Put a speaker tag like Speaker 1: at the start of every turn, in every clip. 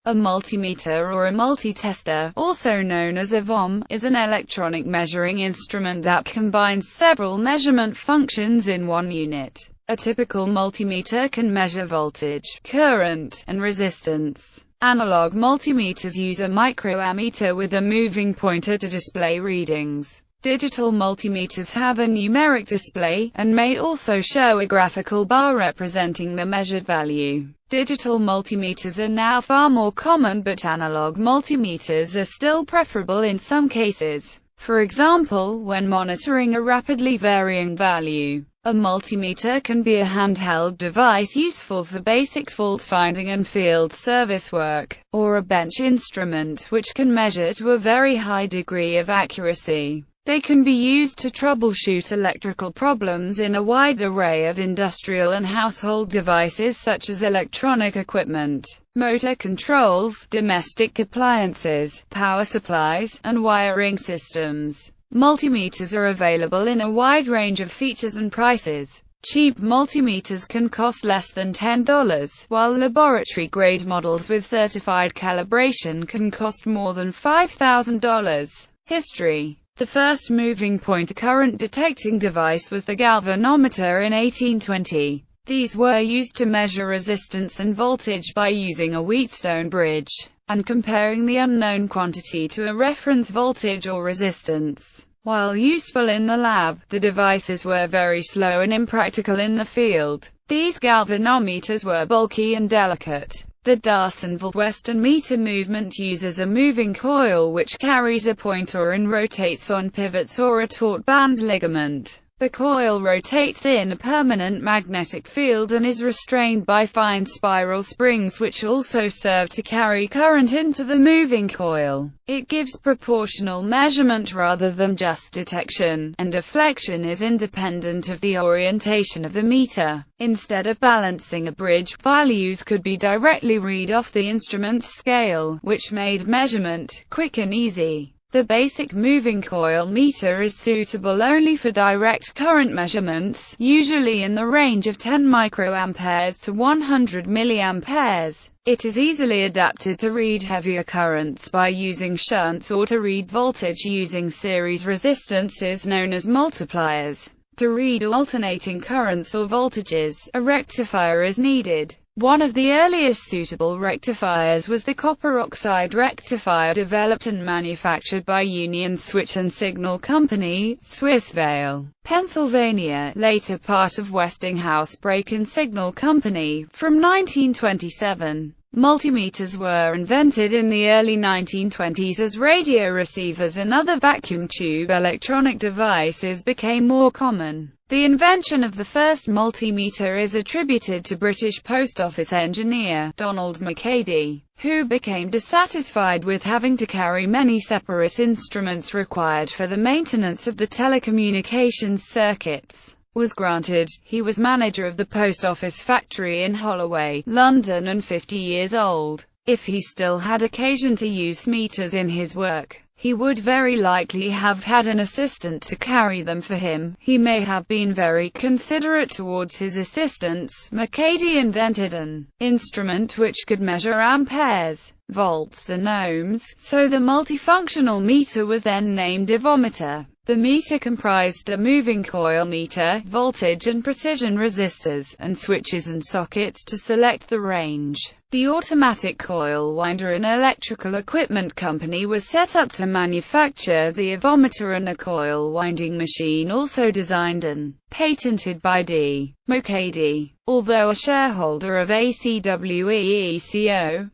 Speaker 1: A multimeter or a multitester, also known as a Volt-Ohm, is an electronic measuring instrument that combines several measurement functions in one unit. A typical multimeter can measure voltage, current, and resistance. Analog multimeters use a microammeter with a moving pointer to display readings. Digital multimeters have a numeric display, and may also show a graphical bar representing the measured value. Digital multimeters are now far more common, but analog multimeters are still preferable in some cases. For example, when monitoring a rapidly varying value. A multimeter can be a handheld device useful for basic fault finding and field service work, or a bench instrument which can measure to a very high degree of accuracy. They can be used to troubleshoot electrical problems in a wide array of industrial and household devices such as electronic equipment, motor controls, domestic appliances, power supplies, and wiring systems. Multimeters are available in a wide range of features and prices. Cheap multimeters can cost less than $10, while laboratory-grade models with certified calibration can cost more than $5,000. History. The first moving point current detecting device was the galvanometer in 1820. These were used to measure resistance and voltage by using a Wheatstone bridge, and comparing the unknown quantity to a reference voltage or resistance. While useful in the lab, the devices were very slow and impractical in the field. These galvanometers were bulky and delicate. The Darson-Volt-Western meter movement uses a moving coil which carries a pointer and rotates on pivots or a taut band ligament. The coil rotates in a permanent magnetic field and is restrained by fine spiral springs which also serve to carry current into the moving coil. It gives proportional measurement rather than just detection, and deflection is independent of the orientation of the meter. Instead of balancing a bridge, values could be directly read off the instrument's scale, which made measurement quick and easy. The basic moving coil meter is suitable only for direct current measurements, usually in the range of 10 microamperes to 100 milliamperes. It is easily adapted to read heavier currents by using shunts or to read voltage using series resistances known as multipliers. To read alternating currents or voltages, a rectifier is needed. One of the earliest suitable rectifiers was the copper oxide rectifier developed and manufactured by Union Switch and Signal Company, Swissvale, Pennsylvania, later part of Westinghouse Brake and Signal Company, from 1927. Multimeters were invented in the early 1920s as radio receivers and other vacuum tube electronic devices became more common. The invention of the first multimeter is attributed to British Post Office engineer, Donald Macadie, who became dissatisfied with having to carry many separate instruments required for the maintenance of the telecommunications circuits. Was granted. He was manager of the post office factory in Holloway, London, and 50 years old. If he still had occasion to use meters in his work, he would very likely have had an assistant to carry them for him. He may have been very considerate towards his assistants. Macadie invented an instrument which could measure amperes, volts and ohms, so the multifunctional meter was then named a voltmeter. The meter comprised a moving coil meter, voltage and precision resistors, and switches and sockets to select the range. The automatic coil winder, an electrical equipment company, was set up to manufacture the voltmeter, and a coil winding machine also designed and patented by D. Macadie. Although a shareholder of ACWEECO,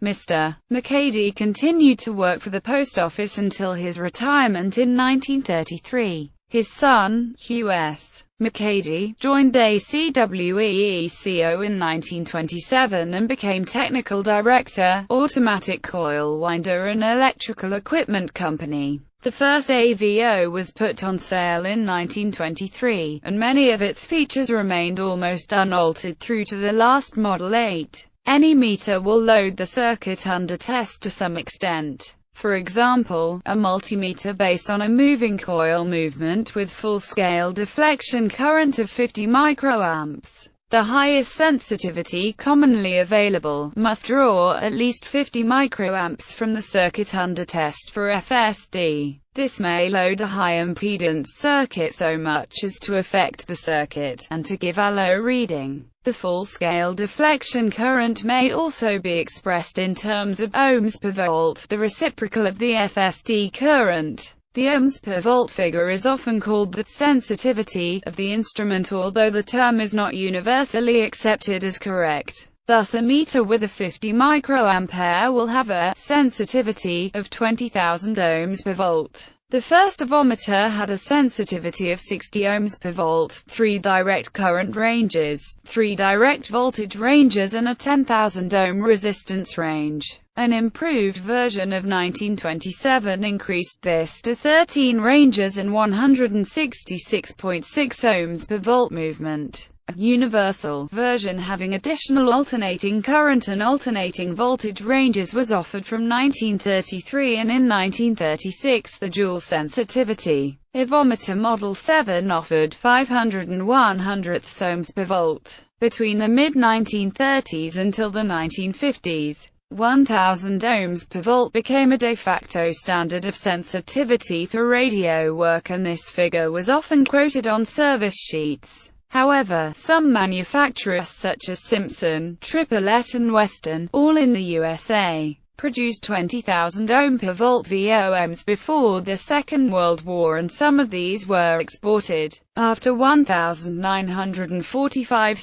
Speaker 1: Mr. Macadie continued to work for the post office until his retirement in 1933. His son, Hugh S. Macadie, joined ACWEECO in 1927 and became technical director, automatic coil winder and electrical equipment company. The first AVO was put on sale in 1923, and many of its features remained almost unaltered through to the last Model 8. Any meter will load the circuit under test to some extent. For example, a multimeter based on a moving coil movement with full-scale deflection current of 50 microamps. The highest sensitivity commonly available must draw at least 50 microamps from the circuit under test for FSD. This may load a high-impedance circuit so much as to affect the circuit, and to give a low reading. The full-scale deflection current may also be expressed in terms of ohms per volt, the reciprocal of the FSD current. The ohms per volt figure is often called the sensitivity of the instrument, although the term is not universally accepted as correct. Thus, a meter with a 50 microampere will have a sensitivity of 20,000 ohms per volt. The first avometer had a sensitivity of 60 ohms per volt, 3 direct current ranges, 3 direct voltage ranges and a 10,000 ohm resistance range. An improved version of 1927 increased this to 13 ranges and 166.6 ohms per volt movement. A universal version having additional alternating current and alternating voltage ranges was offered from 1933, and in 1936 the dual sensitivity avometer Model 7 offered 500 and 1/100 ohms per volt. Between the mid-1930s until the 1950s, 1000 ohms per volt became a de facto standard of sensitivity for radio work, and this figure was often quoted on service sheets. However, some manufacturers such as Simpson, Triplett and Weston, all in the USA, produced 20,000 ohm per volt VOMs before the Second World War, and some of these were exported. After 1945,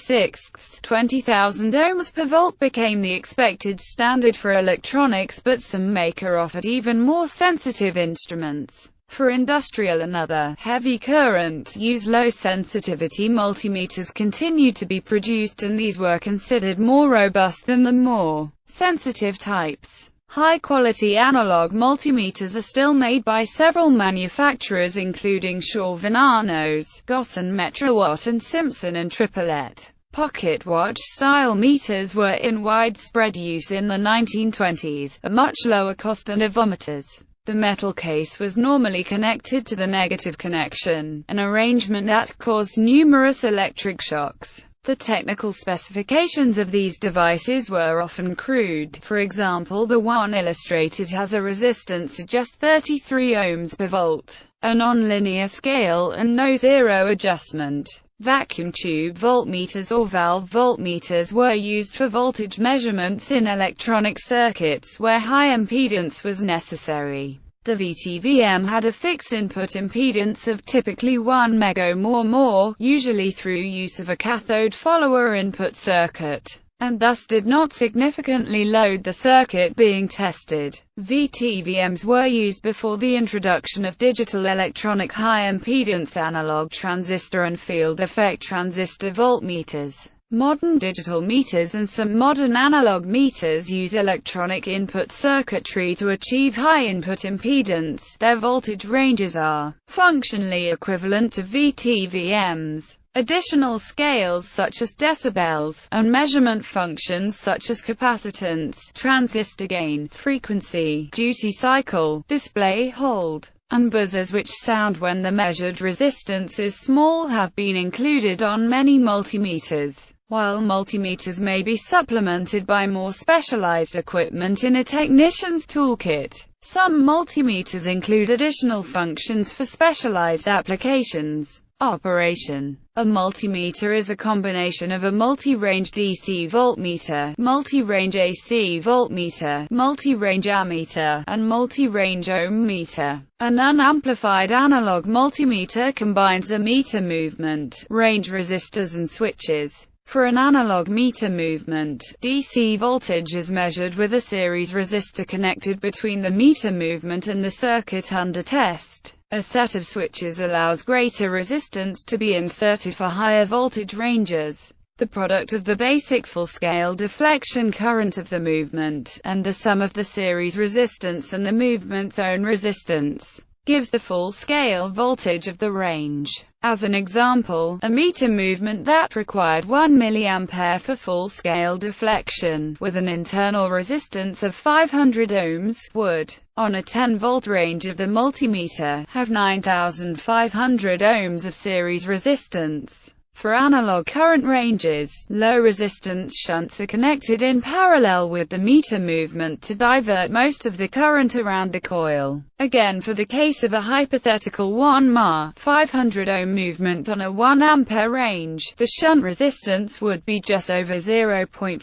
Speaker 1: 20,000 ohms per volt became the expected standard for electronics, but some makers offered even more sensitive instruments. For industrial and other heavy current use, low-sensitivity multimeters continued to be produced, and these were considered more robust than the more sensitive types. High-quality analog multimeters are still made by several manufacturers including Shaw-Venanos, Gosson, Metrowatt and Simpson and Triplett. Pocket watch-style meters were in widespread use in the 1920s, at much lower cost than avometers. The metal case was normally connected to the negative connection, an arrangement that caused numerous electric shocks. The technical specifications of these devices were often crude. For example, the one illustrated has a resistance of just 33 ohms per volt, a non-linear scale, and no zero adjustment. Vacuum tube voltmeters or valve voltmeters were used for voltage measurements in electronic circuits where high impedance was necessary. The VTVM had a fixed input impedance of typically 1 megohm or more, usually through use of a cathode follower input circuit, and thus did not significantly load the circuit being tested. VTVMs were used before the introduction of digital electronic high-impedance analog transistor and field effect transistor voltmeters. Modern digital meters and some modern analog meters use electronic input circuitry to achieve high input impedance. Their voltage ranges are functionally equivalent to VTVMs. Additional scales such as decibels, and measurement functions such as capacitance, transistor gain, frequency, duty cycle, display hold, and buzzers which sound when the measured resistance is small have been included on many multimeters. While multimeters may be supplemented by more specialized equipment in a technician's toolkit, some multimeters include additional functions for specialized applications. Operation. A multimeter is a combination of a multi-range DC voltmeter, multi-range AC voltmeter, multi-range ammeter, and multi-range ohm meter. An unamplified analog multimeter combines a meter movement, range resistors and switches. For an analog meter movement, DC voltage is measured with a series resistor connected between the meter movement and the circuit under test. A set of switches allows greater resistance to be inserted for higher voltage ranges. The product of the basic full-scale deflection current of the movement, and the sum of the series resistance and the movement's own resistance, gives the full-scale voltage of the range. As an example, a meter movement that required 1 milliampere for full-scale deflection, with an internal resistance of 500 ohms, would, on a 10-volt range of the multimeter, have 9,500 ohms of series resistance. For analog current ranges, low-resistance shunts are connected in parallel with the meter movement to divert most of the current around the coil. Again, for the case of a hypothetical 1 mA 500 ohm movement on a 1 ampere range, the shunt resistance would be just over 0.5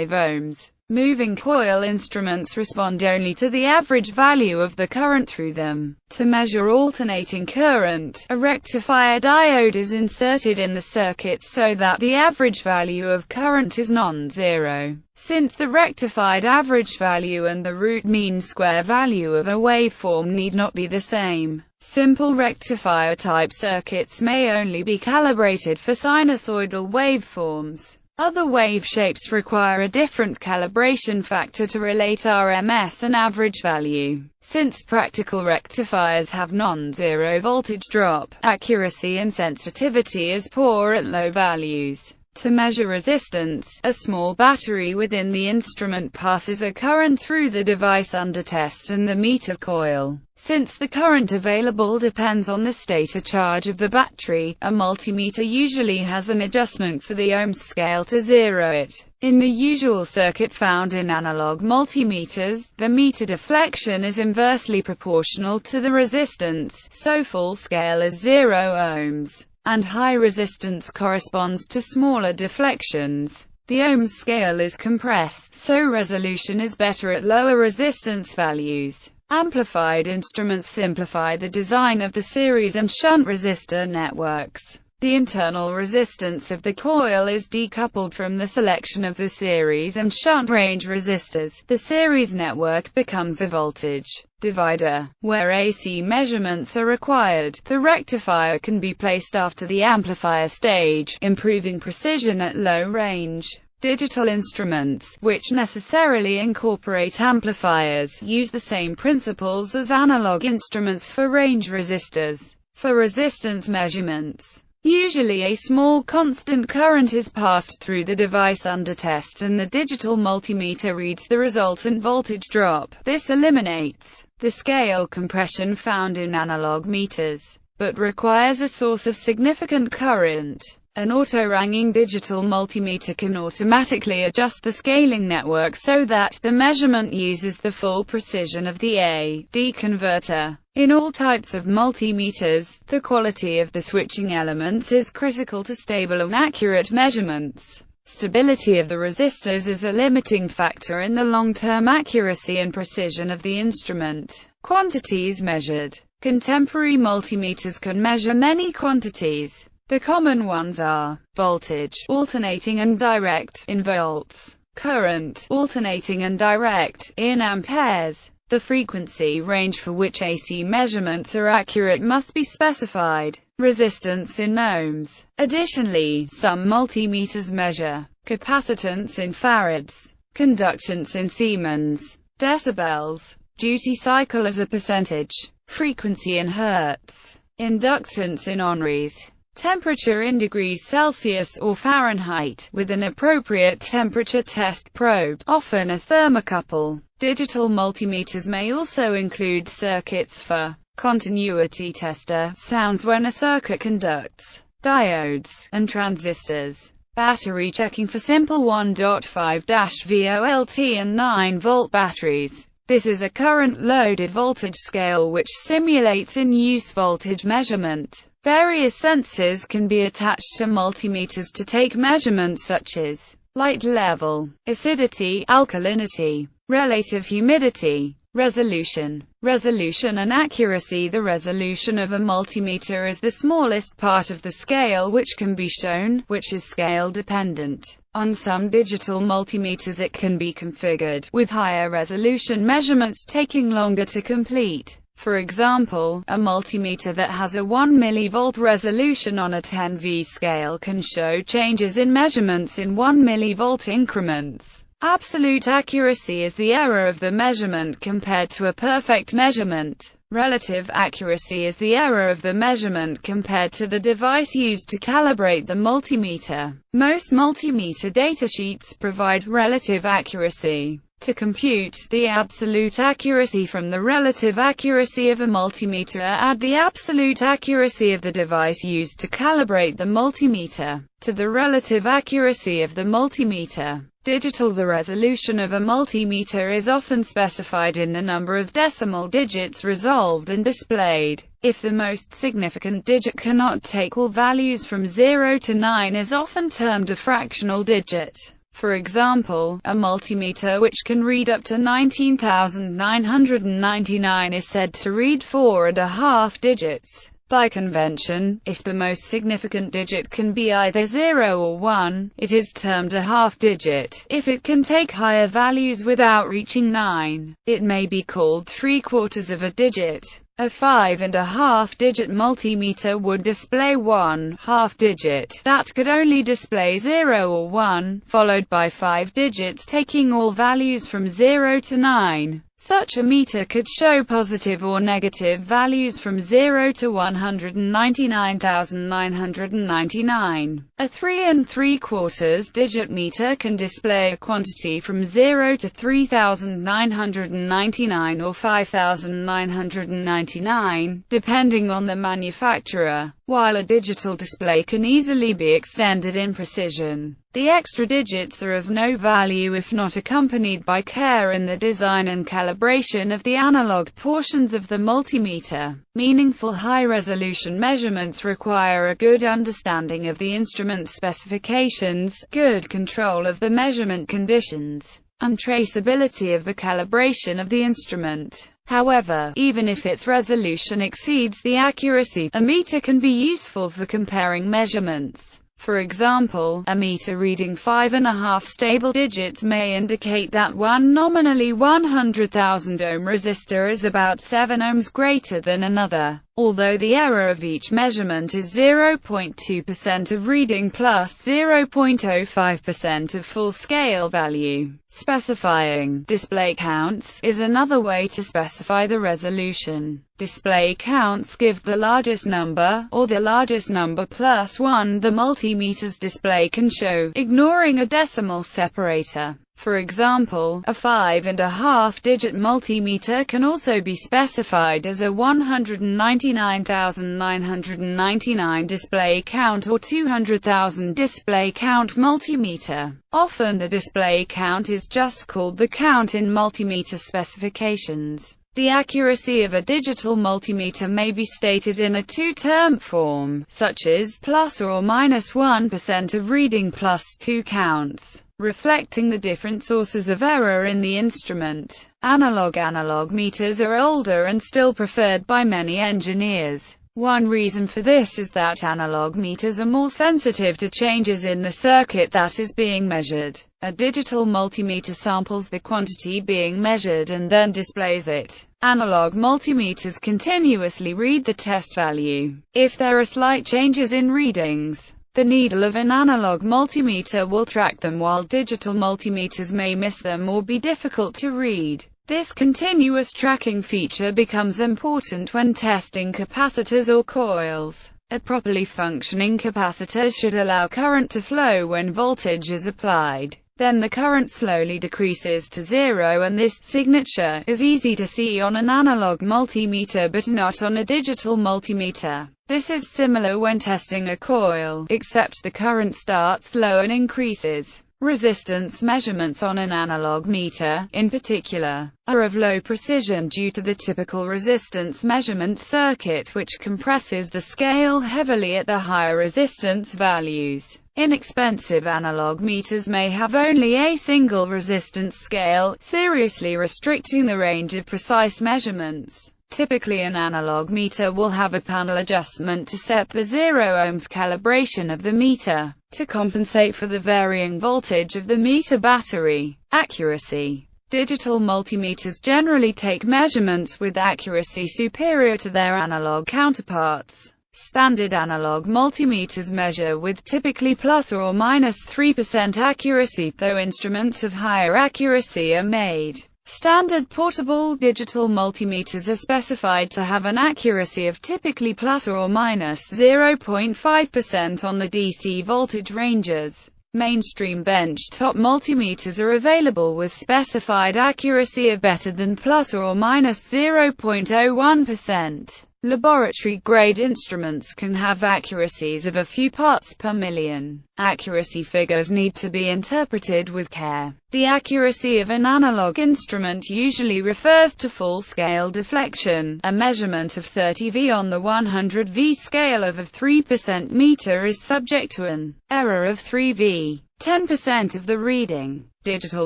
Speaker 1: ohms. Moving coil instruments respond only to the average value of the current through them. To measure alternating current, a rectifier diode is inserted in the circuit so that the average value of current is non-zero. Since the rectified average value and the root mean square value of a waveform need not be the same, simple rectifier-type circuits may only be calibrated for sinusoidal waveforms. Other wave shapes require a different calibration factor to relate RMS and average value. Since practical rectifiers have non-zero voltage drop, accuracy and sensitivity is poor at low values. To measure resistance, a small battery within the instrument passes a current through the device under test and the meter coil. Since the current available depends on the stator charge of the battery, a multimeter usually has an adjustment for the ohms scale to zero it. In the usual circuit found in analog multimeters, the meter deflection is inversely proportional to the resistance, so full scale is 0 ohms, and high resistance corresponds to smaller deflections. The ohms scale is compressed, so resolution is better at lower resistance values. Amplified instruments simplify the design of the series and shunt resistor networks. The internal resistance of the coil is decoupled from the selection of the series and shunt range resistors. The series network becomes a voltage divider. Where AC measurements are required, the rectifier can be placed after the amplifier stage, improving precision at low range. Digital instruments, which necessarily incorporate amplifiers, use the same principles as analog instruments for range resistors. For resistance measurements, usually a small constant current is passed through the device under test and the digital multimeter reads the resultant voltage drop. This eliminates the scale compression found in analog meters, but requires a source of significant current. An auto-ranging digital multimeter can automatically adjust the scaling network so that the measurement uses the full precision of the A/D converter. In all types of multimeters, the quality of the switching elements is critical to stable and accurate measurements. Stability of the resistors is a limiting factor in the long-term accuracy and precision of the instrument. Quantities measured. Contemporary multimeters can measure many quantities. The common ones are voltage, alternating and direct, in volts; current, alternating and direct, in amperes. The frequency range for which AC measurements are accurate must be specified. Resistance in ohms. Additionally, some multimeters measure capacitance in farads, conductance in Siemens, decibels, duty cycle as a percentage, frequency in hertz, inductance in henries, temperature in degrees Celsius or Fahrenheit, with an appropriate temperature test probe, often a thermocouple. Digital multimeters may also include circuits for continuity tester, sounds when a circuit conducts, diodes, and transistors. Battery checking for simple 1.5-volt and 9-volt batteries. This is a current-loaded voltage scale which simulates in-use voltage measurement. Various sensors can be attached to multimeters to take measurements such as light level, acidity, alkalinity, relative humidity, resolution and accuracy. The resolution of a multimeter is the smallest part of the scale which can be shown, which is scale dependent. On some digital multimeters it can be configured, with higher resolution measurements taking longer to complete. For example, a multimeter that has a 1 mV resolution on a 10V scale can show changes in measurements in 1 mV increments. Absolute accuracy is the error of the measurement compared to a perfect measurement. Relative accuracy is the error of the measurement compared to the device used to calibrate the multimeter. Most multimeter datasheets provide relative accuracy. To compute the absolute accuracy from the relative accuracy of a multimeter, add the absolute accuracy of the device used to calibrate the multimeter to the relative accuracy of the multimeter. Digital. The resolution of a multimeter is often specified in the number of decimal digits resolved and displayed. If the most significant digit cannot take all values from 0 to 9 is often termed a fractional digit. For example, a multimeter which can read up to 19,999 is said to read 4.5 digits. By convention, if the most significant digit can be either 0 or 1, it is termed a half digit. If it can take higher values without reaching 9, it may be called 3/4 of a digit. A 5.5-digit multimeter would display 1/2 digit that could only display 0 or 1, followed by 5 digits taking all values from 0 to 9. Such a meter could show positive or negative values from 0 to 199,999. A 3 3/4 digit meter can display a quantity from 0 to 3,999 or 5,999, depending on the manufacturer, while a digital display can easily be extended in precision. The extra digits are of no value if not accompanied by care in the design and calibration of the analog portions of the multimeter. Meaningful high-resolution measurements require a good understanding of the instrument specifications, good control of the measurement conditions, and traceability of the calibration of the instrument. However, even if its resolution exceeds the accuracy, a meter can be useful for comparing measurements. For example, a meter reading 5.5 stable digits may indicate that one nominally 100,000 ohm resistor is about 7 ohms greater than another, although the error of each measurement is 0.2% of reading plus 0.05% of full-scale value. Specifying display counts is another way to specify the resolution. Display counts give the largest number, or the largest number plus 1 the multimeter's display can show, ignoring a decimal separator. For example, a 5.5-digit multimeter can also be specified as a 199,999 display count or 200,000 display count multimeter. Often the display count is just called the count in multimeter specifications. The accuracy of a digital multimeter may be stated in a two-term form, such as plus or minus 1% of reading plus 2 counts, reflecting the different sources of error in the instrument. Analog meters are older and still preferred by many engineers. One reason for this is that analog meters are more sensitive to changes in the circuit that is being measured. A digital multimeter samples the quantity being measured and then displays it. Analog multimeters continuously read the test value. If there are slight changes in readings, the needle of an analog multimeter will track them, while digital multimeters may miss them or be difficult to read. This continuous tracking feature becomes important when testing capacitors or coils. A properly functioning capacitor should allow current to flow when voltage is applied. Then the current slowly decreases to 0, and this signature is easy to see on an analog multimeter but not on a digital multimeter. This is similar when testing a coil, except the current starts low and increases. Resistance measurements on an analog meter, in particular, are of low precision due to the typical resistance measurement circuit, which compresses the scale heavily at the higher resistance values. Inexpensive analog meters may have only a single resistance scale, seriously restricting the range of precise measurements. Typically an analog meter will have a panel adjustment to set the 0 ohms calibration of the meter, to compensate for the varying voltage of the meter battery. Accuracy. Digital multimeters generally take measurements with accuracy superior to their analog counterparts. Standard analog multimeters measure with typically plus or minus 3% accuracy, though instruments of higher accuracy are made. Standard portable digital multimeters are specified to have an accuracy of typically plus or minus 0.5% on the DC voltage ranges. Mainstream benchtop multimeters are available with specified accuracy of better than plus or minus 0.01%. Laboratory-grade instruments can have accuracies of a few parts per million. Accuracy figures need to be interpreted with care. The accuracy of an analog instrument usually refers to full-scale deflection. A measurement of 30 V on the 100 V scale of a 3% meter is subject to an error of 3 V. 10% of the reading. Digital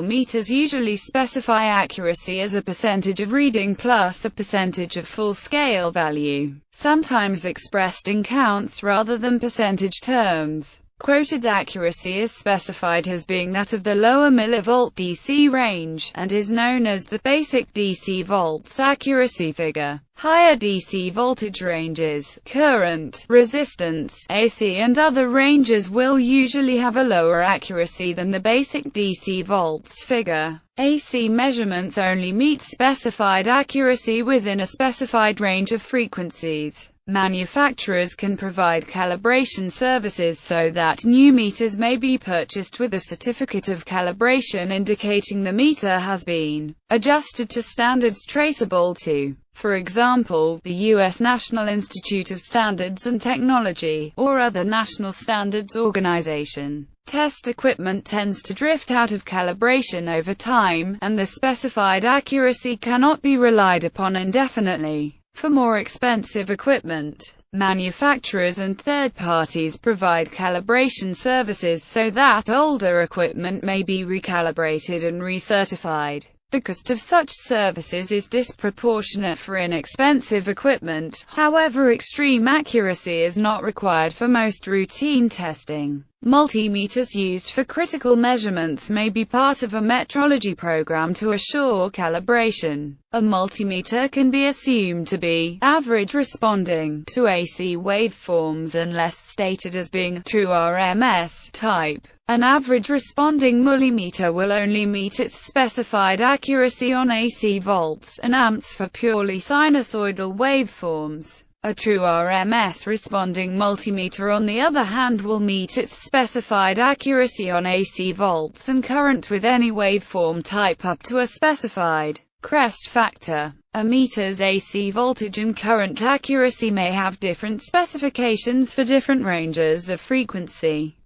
Speaker 1: meters usually specify accuracy as a percentage of reading plus a percentage of full-scale value, sometimes expressed in counts rather than percentage terms. Quoted accuracy is specified as being that of the lower millivolt DC range, and is known as the basic DC volts accuracy figure. Higher DC voltage ranges, current, resistance, AC and other ranges will usually have a lower accuracy than the basic DC volts figure. AC measurements only meet specified accuracy within a specified range of frequencies. Manufacturers can provide calibration services so that new meters may be purchased with a certificate of calibration indicating the meter has been adjusted to standards traceable to, for example, the U.S. National Institute of Standards and Technology, or other national standards organization. Test equipment tends to drift out of calibration over time, and the specified accuracy cannot be relied upon indefinitely. For more expensive equipment, manufacturers and third parties provide calibration services so that older equipment may be recalibrated and recertified. The cost of such services is disproportionate for inexpensive equipment, however extreme accuracy is not required for most routine testing. Multimeters used for critical measurements may be part of a metrology program to assure calibration. A multimeter can be assumed to be average responding to AC waveforms unless stated as being true RMS type. An average responding multimeter will only meet its specified accuracy on AC volts and amps for purely sinusoidal waveforms. A true RMS responding multimeter on the other hand will meet its specified accuracy on AC volts and current with any waveform type up to a specified crest factor. A meter's AC voltage and current accuracy may have different specifications for different ranges of frequency.